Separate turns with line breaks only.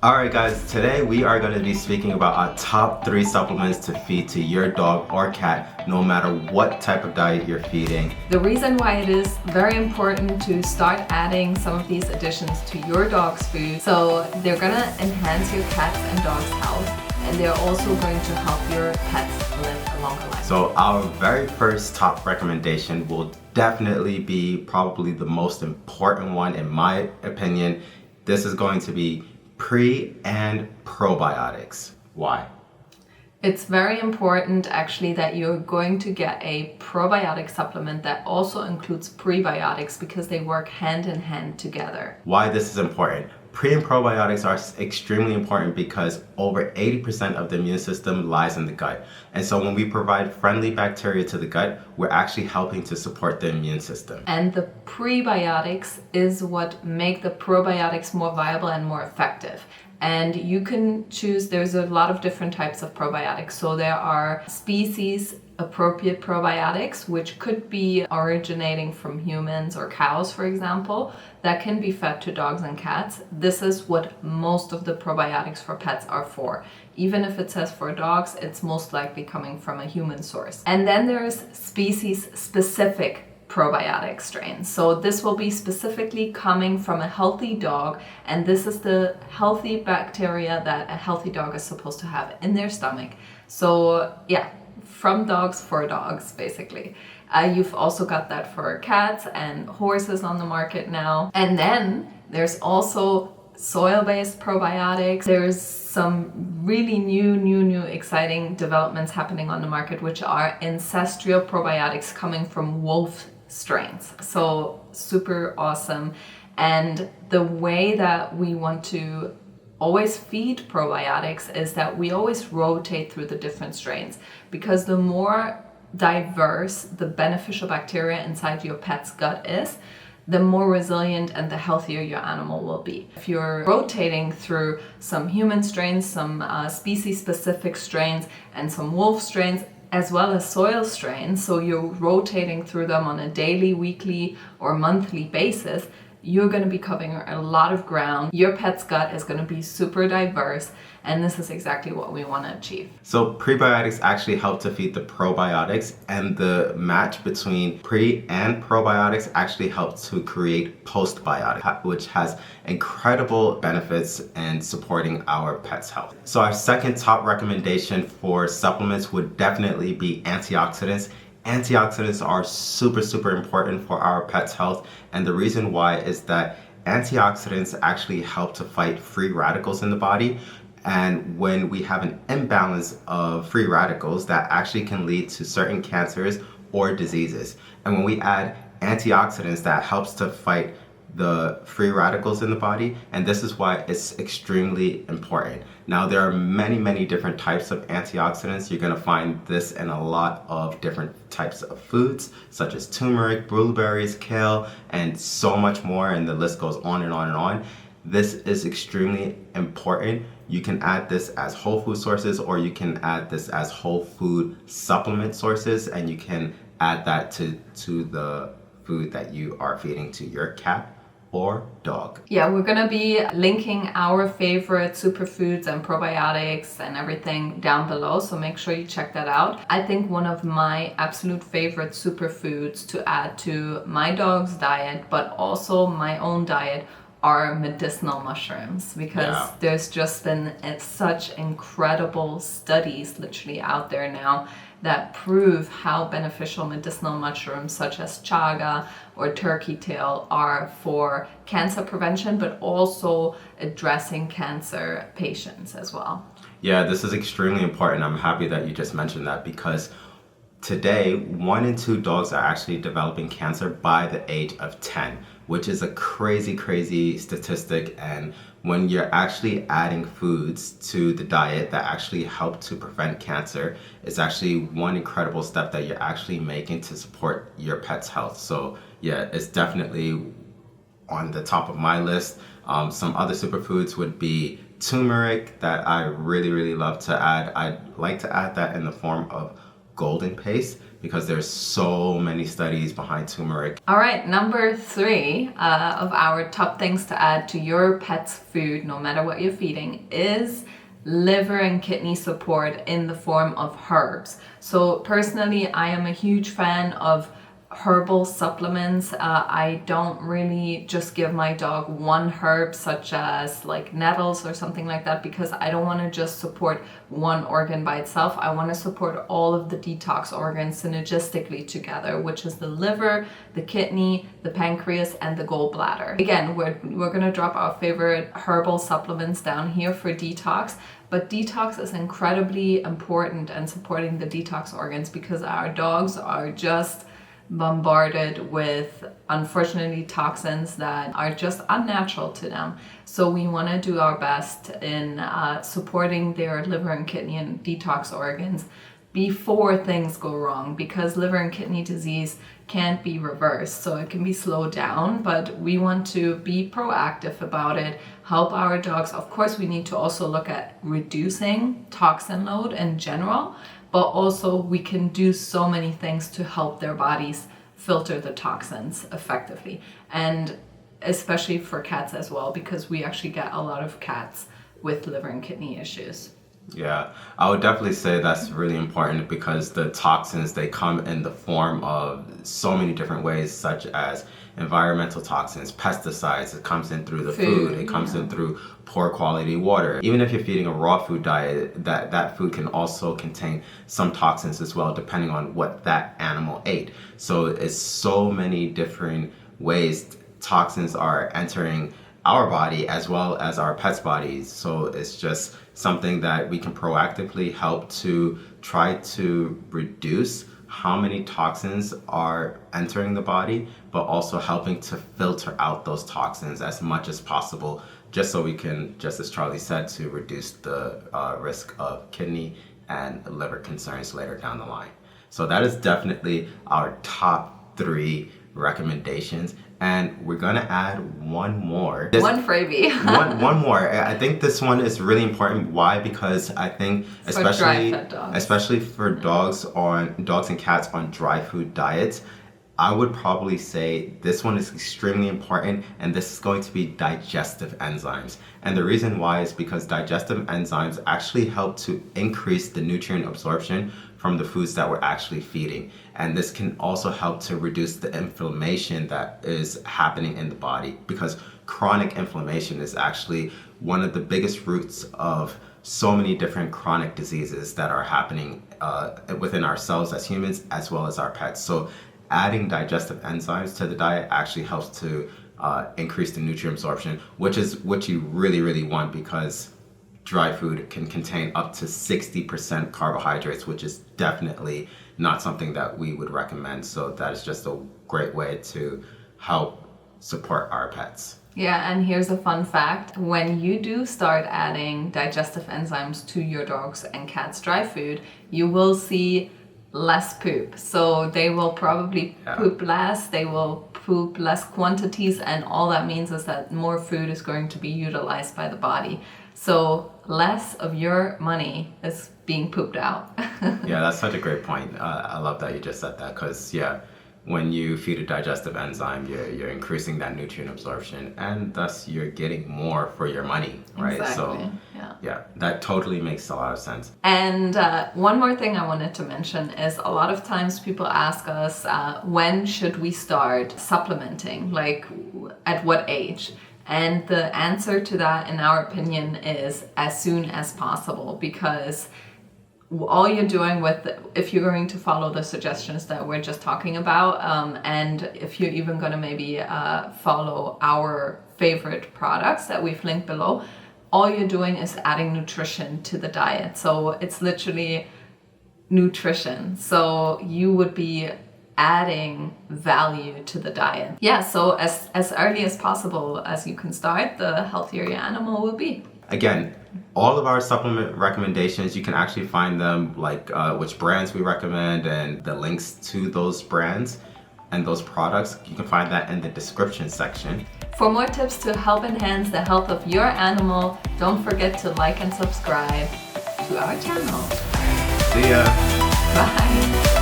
Alright guys, today we are going to be speaking about our top 3 supplements to feed to your dog or cat no matter what type of diet you're feeding.
The reason why it is very important to start adding some of these additions to your dog's food, so they're going to enhance your cat's and dog's health, and they're also going to help your pets live a longer life.
So our very first top recommendation will definitely be probably the most important one in my opinion. This is going to be pre and probiotics. Why?
It's very important actually that you're going to get a probiotic supplement that also includes prebiotics because they work hand in hand together.
Why this is important? Pre and probiotics are extremely important because over 80% of the immune system lies in the gut. And so when we provide friendly bacteria to the gut, we're actually helping to support the immune system.
And the prebiotics is what make the probiotics more viable and more effective. And you can choose, there's a lot of different types of probiotics. So there are species appropriate probiotics, which could be originating from humans or cows, for example, that can be fed to dogs and cats. This is what most of the probiotics for pets are for. Even if it says for dogs, it's most likely coming from a human source. And then there's species specific probiotic strains. So this will be specifically coming from a healthy dog, and this is the healthy bacteria that a healthy dog is supposed to have in their stomach. So yeah, from dogs for dogs, basically. You've also got that for cats and horses on the market now. And then there's also soil-based probiotics. There's some really new exciting developments happening on the market, which are ancestral probiotics coming from wolf strains. So super awesome. And the way that we want to always feed probiotics is that we always rotate through the different strains, because the more diverse the beneficial bacteria inside your pet's gut is, the more resilient and the healthier your animal will be. If you're rotating through some human strains, some species-specific strains, and some wolf strains, as well as soil strains, so you're rotating through them on a daily, weekly, or monthly basis, you're going to be covering a lot of ground. Your pet's gut is going to be super diverse, and this is exactly what we want to achieve.
So prebiotics actually help to feed the probiotics, and the match between pre and probiotics actually helps to create postbiotics, which has incredible benefits in supporting our pet's health. So our second top recommendation for supplements would definitely be antioxidants. Antioxidants are super important for our pet's health, and the reason why is that antioxidants actually help to fight free radicals in the body. And when we have an imbalance of free radicals, that actually can lead to certain cancers or diseases. And when we add antioxidants, that helps to fight the free radicals in the body, and this is why it's extremely important. Now there are many different types of antioxidants. You're going to find this in a lot of different types of foods, such as turmeric, blueberries, kale, and so much more, and the list goes on and on and on. This is extremely important. You can add this as whole food sources, or you can add this as whole food supplement sources, and you can add that to the food that you are feeding to your cat or dog.
Yeah, we're gonna be linking our favorite superfoods and probiotics and everything down below, so make sure you check that out. I think one of my absolute favorite superfoods to add to my dog's diet, but also my own diet, are medicinal mushrooms, because there's just been such incredible studies literally out there now that prove how beneficial medicinal mushrooms such as chaga or turkey tail are for cancer prevention, but also addressing cancer patients as well.
Yeah, this is extremely important. I'm happy that you just mentioned that, because today 1 in 2 dogs are actually developing cancer by the age of 10, which is a crazy statistic. And when you're actually adding foods to the diet that actually help to prevent cancer, it's actually one incredible step that you're actually making to support your pet's health. So yeah, it's definitely on the top of my list. Some other superfoods would be turmeric that I really love to add. I like to add that in the form of golden paste because there's so many studies behind turmeric.
All right, number 3 of our top things to add to your pet's food, no matter what you're feeding, is liver and kidney support in the form of herbs. So personally, I am a huge fan of herbal supplements. I don't really just give my dog one herb such as like nettles or something like that, because I don't want to just support one organ by itself. I want to support all of the detox organs synergistically together, which is the liver, the kidney, the pancreas, and the gallbladder. Again, we're going to drop our favorite herbal supplements down here for detox. But detox is incredibly important and supporting the detox organs, because our dogs are just bombarded with, unfortunately, toxins that are just unnatural to them. So we want to do our best in supporting their liver and kidney and detox organs before things go wrong, because liver and kidney disease can't be reversed, so it can be slowed down, but we want to be proactive about it, help our dogs. Of course, we need to also look at reducing toxin load in general, but also we can do so many things to help their bodies filter the toxins effectively, and especially for cats as well, because we actually get a lot of cats with liver and kidney issues.
Yeah, I would definitely say that's really important, because the toxins, they come in the form of so many different ways, such as environmental toxins, pesticides. It comes in through the food. It comes in through poor quality water. Even if you're feeding a raw food diet, that food can also contain some toxins as well, depending on what that animal ate. So it's so many different ways toxins are entering our body as well as our pets' bodies. So it's just something that we can proactively help to try to reduce how many toxins are entering the body, but also helping to filter out those toxins as much as possible, just so we can, just as Charly said, to reduce the risk of kidney and liver concerns later down the line. So that is definitely our top 3 recommendations. And we're gonna add one more.
One freebie.
one more. I think this one is really important. Why? Because I think especially for dogs and cats on dry food diets, I would probably say this one is extremely important, and this is going to be digestive enzymes. And the reason why is because digestive enzymes actually help to increase the nutrient absorption from the foods that we're actually feeding. And this can also help to reduce the inflammation that is happening in the body, because chronic inflammation is actually one of the biggest roots of so many different chronic diseases that are happening within ourselves as humans as well as our pets. So adding digestive enzymes to the diet actually helps to increase the nutrient absorption, which is what you really, really want, because dry food can contain up to 60% carbohydrates, which is definitely not something that we would recommend. So that is just a great way to help support our pets.
Yeah, and here's a fun fact. When you do start adding digestive enzymes to your dogs and cats' dry food, you will see less poop. So they will probably poop less, they will poop less quantities, and all that means is that more food is going to be utilized by the body. So less of your money is being pooped out.
Yeah, that's such a great point. I love that you just said that, because when you feed a digestive enzyme, you're increasing that nutrient absorption, and thus you're getting more for your money, right?
Exactly.
So yeah, that totally makes a lot of sense.
And one more thing I wanted to mention is, a lot of times people ask us, when should we start supplementing? Like, at what age? And the answer to that, in our opinion, is as soon as possible, because all you're doing if you're going to follow the suggestions that we're just talking about, and if you're even going to maybe follow our favorite products that we've linked below, all you're doing is adding nutrition to the diet. So it's literally nutrition. So you would be adding value to the diet. Yeah, so as early as possible as you can start, the healthier your animal will be.
Again, all of our supplement recommendations, you can actually find them, like which brands we recommend and the links to those brands and those products. You can find that in the description section.
For more tips to help enhance the health of your animal, don't forget to like and subscribe to our channel.
See ya!
Bye.